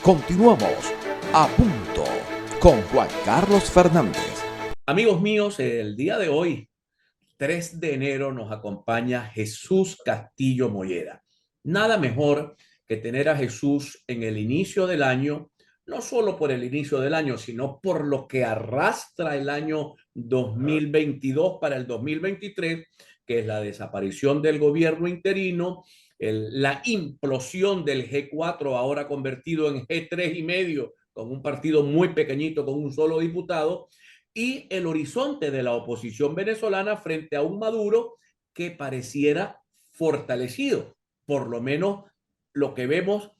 Continuamos a punto con Juan Carlos Fernández. Amigos míos, el día de hoy, 3 de enero, nos acompaña Jesús Castillo Molleda. Nada mejor que tener a Jesús en el inicio del año, no solo por el inicio del año, sino por lo que arrastra el año 2022 para el 2023, que es la desaparición del gobierno interino, la implosión del G4, ahora convertido en G3,5, con un partido muy pequeñito, con un solo diputado, y el horizonte de la oposición venezolana frente a un Maduro que pareciera fortalecido, por lo menos lo que vemos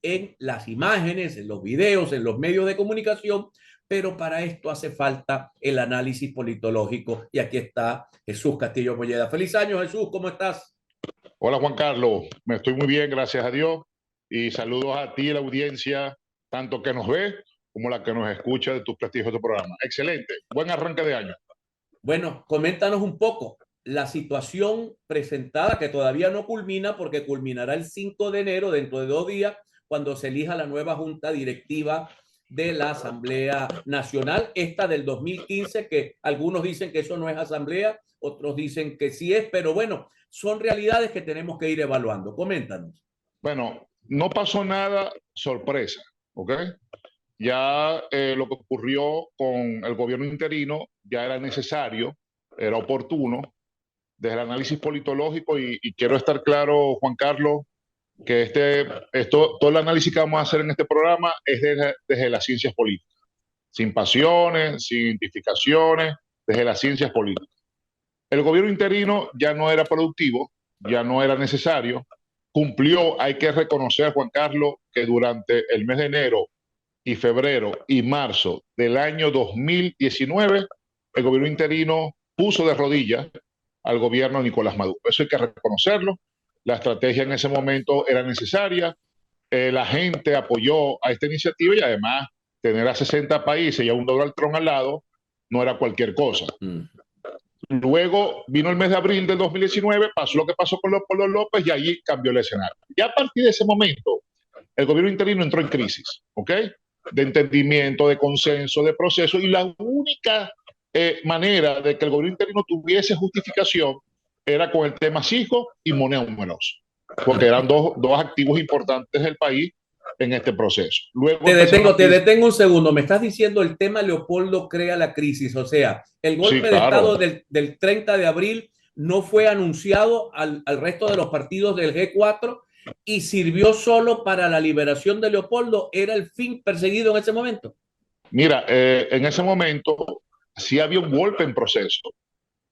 en las imágenes, en los videos, en los medios de comunicación, pero para esto hace falta el análisis politológico. Y aquí está Jesús Castillo Molleda. Feliz año, Jesús, ¿cómo estás? Hola Juan Carlos, me estoy muy bien, gracias a Dios. Y saludos a ti, la audiencia, tanto que nos ve como la que nos escucha de tus prestigiosos programas. Excelente, buen arranque de año. Bueno, coméntanos un poco la situación presentada, que todavía no culmina, porque culminará el 5 de enero, dentro de 2 días, cuando se elija la nueva junta directiva de la Asamblea Nacional, esta del 2015, que algunos dicen que eso no es asamblea, otros dicen que sí es, pero bueno, son realidades que tenemos que ir evaluando. Coméntanos. Bueno, no pasó nada sorpresa, ¿ok? Ya lo que ocurrió con el gobierno interino ya era necesario, era oportuno, desde el análisis politológico, y quiero estar claro, Juan Carlos, que todo el análisis que vamos a hacer en este programa es desde las ciencias políticas, sin pasiones, sin identificaciones, desde las ciencias políticas. El gobierno interino ya no era productivo, ya no era necesario, cumplió, hay que reconocer, Juan Carlos, que durante el mes de enero y febrero y marzo del año 2019, el gobierno interino puso de rodillas al gobierno de Nicolás Maduro. Eso hay que reconocerlo. La estrategia en ese momento era necesaria. La gente apoyó a esta iniciativa, y además tener a 60 países y a un Donald Trump al lado no era cualquier cosa. Luego vino el mes de abril del 2019, pasó lo que pasó con Leopoldo López y allí cambió el escenario. Ya a partir de ese momento, el gobierno interino entró en crisis, ¿ok? De entendimiento, de consenso, de proceso, y la única manera de que el gobierno interino tuviese justificación era con el tema Cisco y moneda numerosa, porque eran dos activos importantes del país en este proceso. Luego te detengo un segundo. Me estás diciendo el tema Leopoldo crea la crisis, o sea, el golpe Sí, de claro. Estado del 30 de abril no fue anunciado al resto de los partidos del G4 y sirvió solo para la liberación de Leopoldo. ¿Era el fin perseguido en ese momento? Mira, en ese momento sí había un golpe en proceso,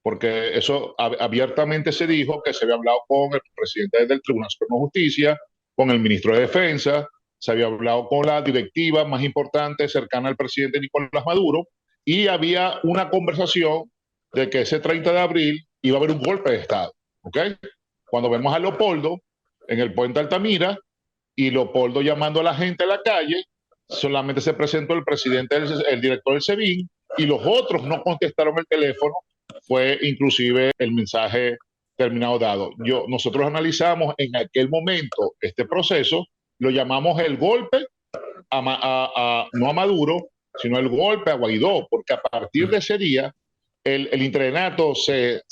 porque eso abiertamente se dijo, que se había hablado con el presidente del Tribunal Supremo de Justicia, con el ministro de Defensa, se había hablado con la directiva más importante cercana al presidente Nicolás Maduro, y había una conversación de que ese 30 de abril iba a haber un golpe de Estado, ¿ok? Cuando vemos a Leopoldo en el puente Altamira, y Leopoldo llamando a la gente a la calle, solamente se presentó el presidente, el director del SEBIN, y los otros no contestaron el teléfono. Fue inclusive el mensaje terminado dado. Nosotros analizamos en aquel momento este proceso, lo llamamos el golpe no a Maduro, sino el golpe a Guaidó, porque a partir de ese día el interinato se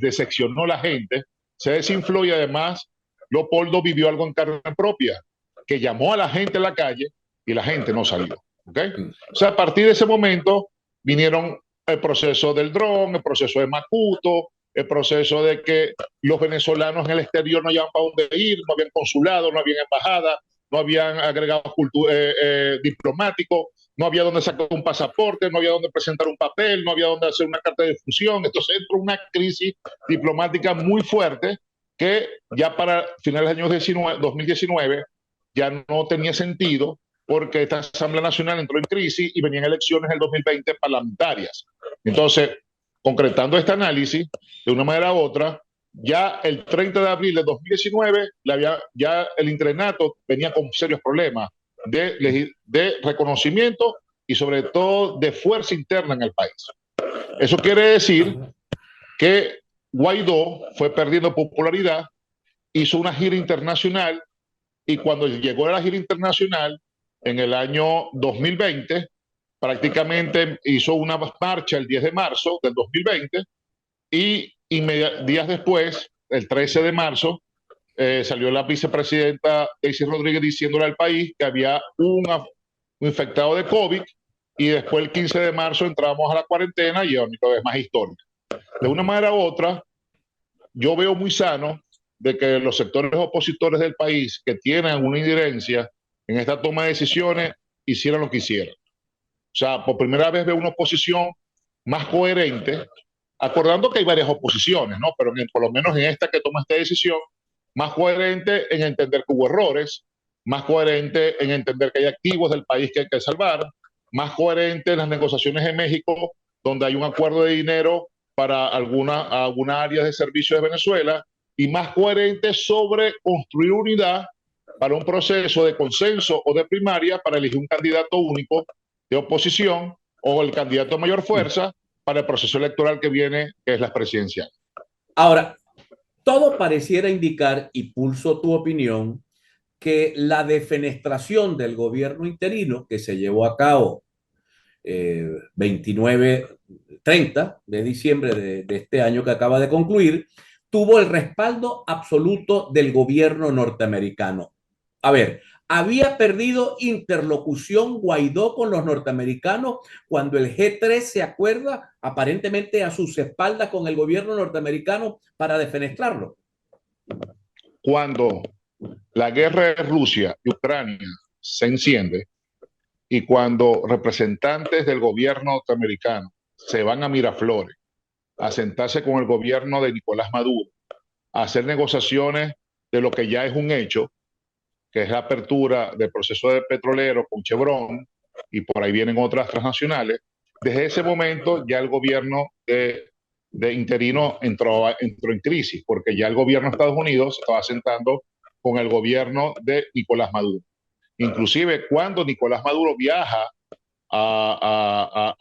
decepcionó la gente, se desinfló, y además Leopoldo vivió algo en carne propia, que llamó a la gente a la calle y la gente no salió. ¿Okay? O sea, a partir de ese momento vinieron el proceso del dron, el proceso de Macuto, el proceso de que los venezolanos en el exterior no hallaban para dónde ir, no habían consulado, no habían embajada, no habían agregados diplomáticos, no había donde sacar un pasaporte, no había donde presentar un papel, no había donde hacer una carta de difusión. Entonces entró una crisis diplomática muy fuerte que ya para finales del año 2019 ya no tenía sentido, porque esta Asamblea Nacional entró en crisis y venían elecciones en el 2020 parlamentarias. Entonces, concretando este análisis, de una manera u otra, ya el 30 de abril de 2019, ya el interinato venía con serios problemas de reconocimiento y sobre todo de fuerza interna en el país. Eso quiere decir que Guaidó fue perdiendo popularidad, hizo una gira internacional, y cuando llegó a la gira internacional, en el año 2020, prácticamente hizo una marcha el 10 de marzo del 2020 y días después, el 13 de marzo, salió la vicepresidenta Daisy Rodríguez diciéndole al país que había un infectado de COVID y después el 15 de marzo entramos a la cuarentena y otra vez más histórica. De una manera u otra, yo veo muy sano de que los sectores opositores del país que tienen alguna injerencia en esta toma de decisiones hicieran lo que hicieron. O sea, por primera vez veo una oposición más coherente, acordando que hay varias oposiciones, ¿no? Pero por lo menos en esta que toma esta decisión, más coherente en entender que hubo errores, más coherente en entender que hay activos del país que hay que salvar, más coherente en las negociaciones en México, donde hay un acuerdo de dinero para alguna área de servicio de Venezuela, y más coherente sobre construir unidad para un proceso de consenso o de primaria para elegir un candidato único de oposición o el candidato de mayor fuerza para el proceso electoral que viene, que es la presidencial. Ahora, todo pareciera indicar, y pulso tu opinión, que la defenestración del gobierno interino que se llevó a cabo 29-30 de diciembre de este año que acaba de concluir, tuvo el respaldo absoluto del gobierno norteamericano. A ver, había perdido interlocución Guaidó con los norteamericanos cuando el G3 se acuerda aparentemente a sus espaldas con el gobierno norteamericano para defenestrarlo. Cuando la guerra de Rusia y Ucrania se enciende y cuando representantes del gobierno norteamericano se van a Miraflores a sentarse con el gobierno de Nicolás Maduro, a hacer negociaciones de lo que ya es un hecho, que es la apertura del proceso de petrolero con Chevron, y por ahí vienen otras transnacionales, desde ese momento ya el gobierno de interino entró en crisis, porque ya el gobierno de Estados Unidos se estaba sentando con el gobierno de Nicolás Maduro. Inclusive cuando Nicolás Maduro viaja a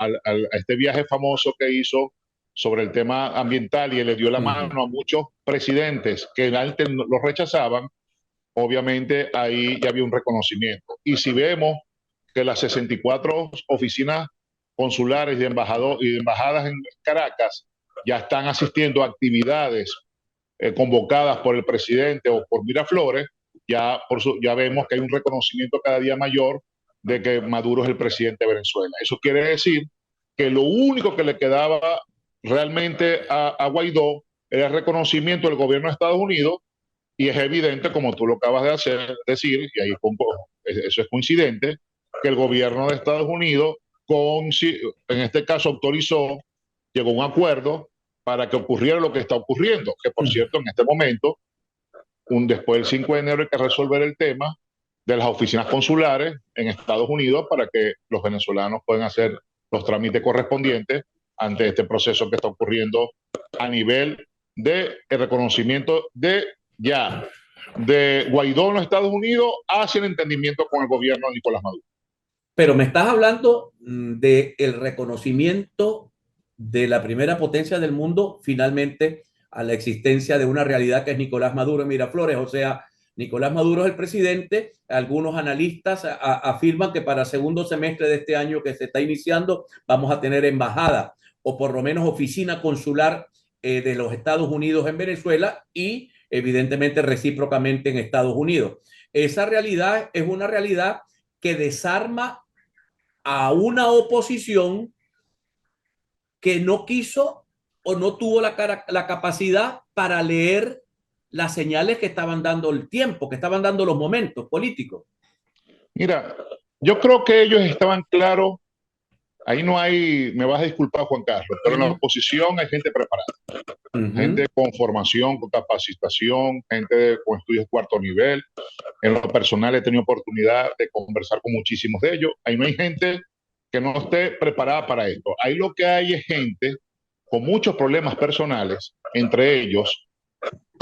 este viaje famoso que hizo sobre el tema ambiental y le dio la mano a muchos presidentes que antes lo rechazaban, obviamente ahí ya había un reconocimiento. Y si vemos que las 64 oficinas consulares y de embajadas en Caracas ya están asistiendo a actividades convocadas por el presidente o por Miraflores, ya vemos que hay un reconocimiento cada día mayor de que Maduro es el presidente de Venezuela. Eso quiere decir que lo único que le quedaba realmente a Guaidó era el reconocimiento del gobierno de Estados Unidos, y es evidente, como tú lo acabas de decir, y ahí eso es coincidente, que el gobierno de Estados Unidos, en este caso autorizó, llegó a un acuerdo para que ocurriera lo que está ocurriendo, que por cierto en este momento, después del 5 de enero hay que resolver el tema de las oficinas consulares en Estados Unidos para que los venezolanos puedan hacer los trámites correspondientes ante este proceso que está ocurriendo a nivel de el reconocimiento de Guaidó en los Estados Unidos hacia el entendimiento con el gobierno de Nicolás Maduro. Pero me estás hablando del reconocimiento de la primera potencia del mundo finalmente a la existencia de una realidad que es Nicolás Maduro en Miraflores. O sea, Nicolás Maduro es el presidente. Algunos analistas afirman que para el segundo semestre de este año que se está iniciando vamos a tener embajada o por lo menos oficina consular de los Estados Unidos en Venezuela y evidentemente recíprocamente en Estados Unidos. Esa realidad es una realidad que desarma a una oposición que no quiso o no tuvo la capacidad para leer las señales que estaban dando el tiempo, que estaban dando los momentos políticos. Mira, yo creo que ellos estaban claros. Ahí no hay, me vas a disculpar Juan Carlos, pero en la oposición hay gente preparada, gente con formación, con capacitación, gente con estudios de cuarto nivel. En lo personal he tenido oportunidad de conversar con muchísimos de ellos. Ahí no hay gente que no esté preparada para esto. Ahí lo que hay es gente con muchos problemas personales, entre ellos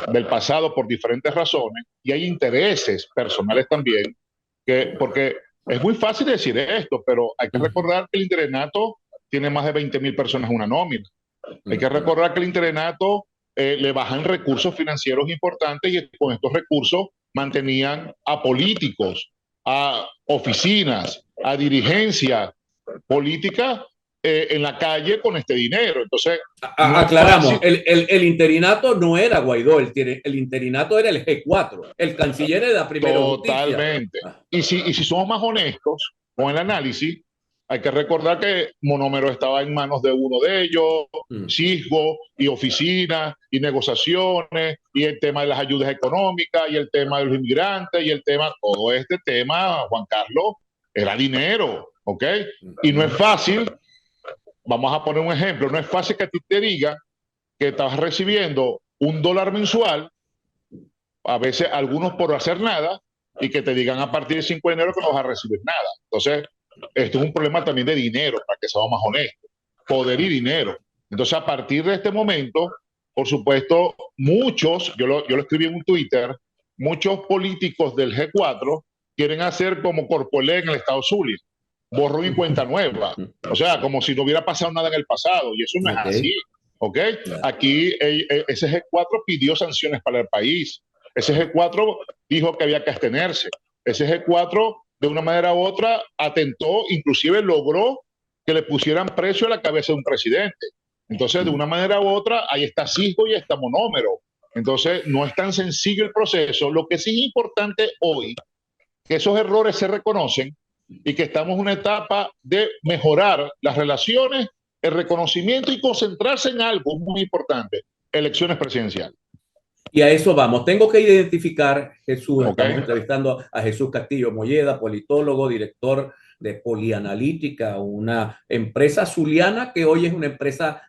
del pasado por diferentes razones, y hay intereses personales también, porque es muy fácil decir esto, pero hay que recordar que el interinato tiene más de 20,000 personas en una nómina. Hay que recordar que el interinato le bajan recursos financieros importantes y con estos recursos mantenían a políticos a oficinas, a dirigencia política en la calle con este dinero. Entonces, no aclaramos, el interinato no era Guaidó, el interinato era el G4, el canciller era primero Justicia. Totalmente. Y si somos más honestos con el análisis, hay que recordar que Monómero estaba en manos de uno de ellos, Cisgo y oficinas y negociaciones y el tema de las ayudas económicas y el tema de los inmigrantes y el tema, todo este tema, Juan Carlos, era dinero, ¿ok? Y no es fácil, vamos a poner un ejemplo, no es fácil que a ti te digan que estás recibiendo $1 mensual, a veces algunos por hacer nada, y que te digan a partir del 5 de enero que no vas a recibir nada. Entonces, esto es un problema también de dinero, para que seamos más honestos, poder y dinero. Entonces, a partir de este momento, por supuesto, muchos, yo lo escribí en un Twitter, muchos políticos del G4 quieren hacer como Corpoelé en el estado Zulia, borrón y cuenta nueva, o sea, como si no hubiera pasado nada en el pasado, y eso no es así, ¿ok? Aquí ese G4 pidió sanciones para el país, ese G4 dijo que había que abstenerse, ese G4 de una manera u otra atentó, inclusive logró que le pusieran precio a la cabeza de un presidente. Entonces, de una manera u otra, ahí está Cisgo y está Monómero. Entonces, no es tan sencillo el proceso. Lo que sí es importante hoy, que esos errores se reconocen y que estamos en una etapa de mejorar las relaciones, el reconocimiento y concentrarse en algo muy importante, elecciones presidenciales. Y a eso vamos. Tengo que identificar, Jesús, estamos entrevistando a Jesús Castillo Molleda, politólogo, director de Polianalítica, una empresa zuliana que hoy es una empresa,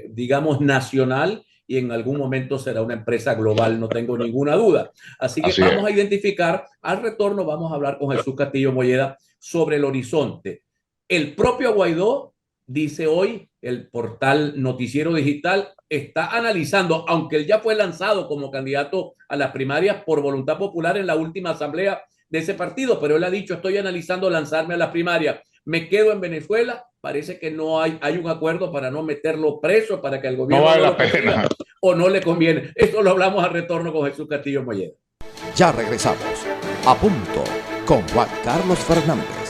digamos, nacional y en algún momento será una empresa global, no tengo ninguna duda. Así que vamos a identificar, al retorno vamos a hablar con Jesús Castillo Molleda sobre el horizonte. El propio Guaidó dice hoy, el portal Noticiero Digital está analizando, aunque él ya fue lanzado como candidato a las primarias por voluntad popular en la última asamblea de ese partido, pero él ha dicho, estoy analizando lanzarme a las primarias, me quedo en Venezuela, parece que no hay un acuerdo para no meterlo preso, para que el gobierno no vale no la pena o no le conviene. Esto lo hablamos al retorno con Jesús Castillo Molleda. Ya regresamos. A punto con Juan Carlos Fernández.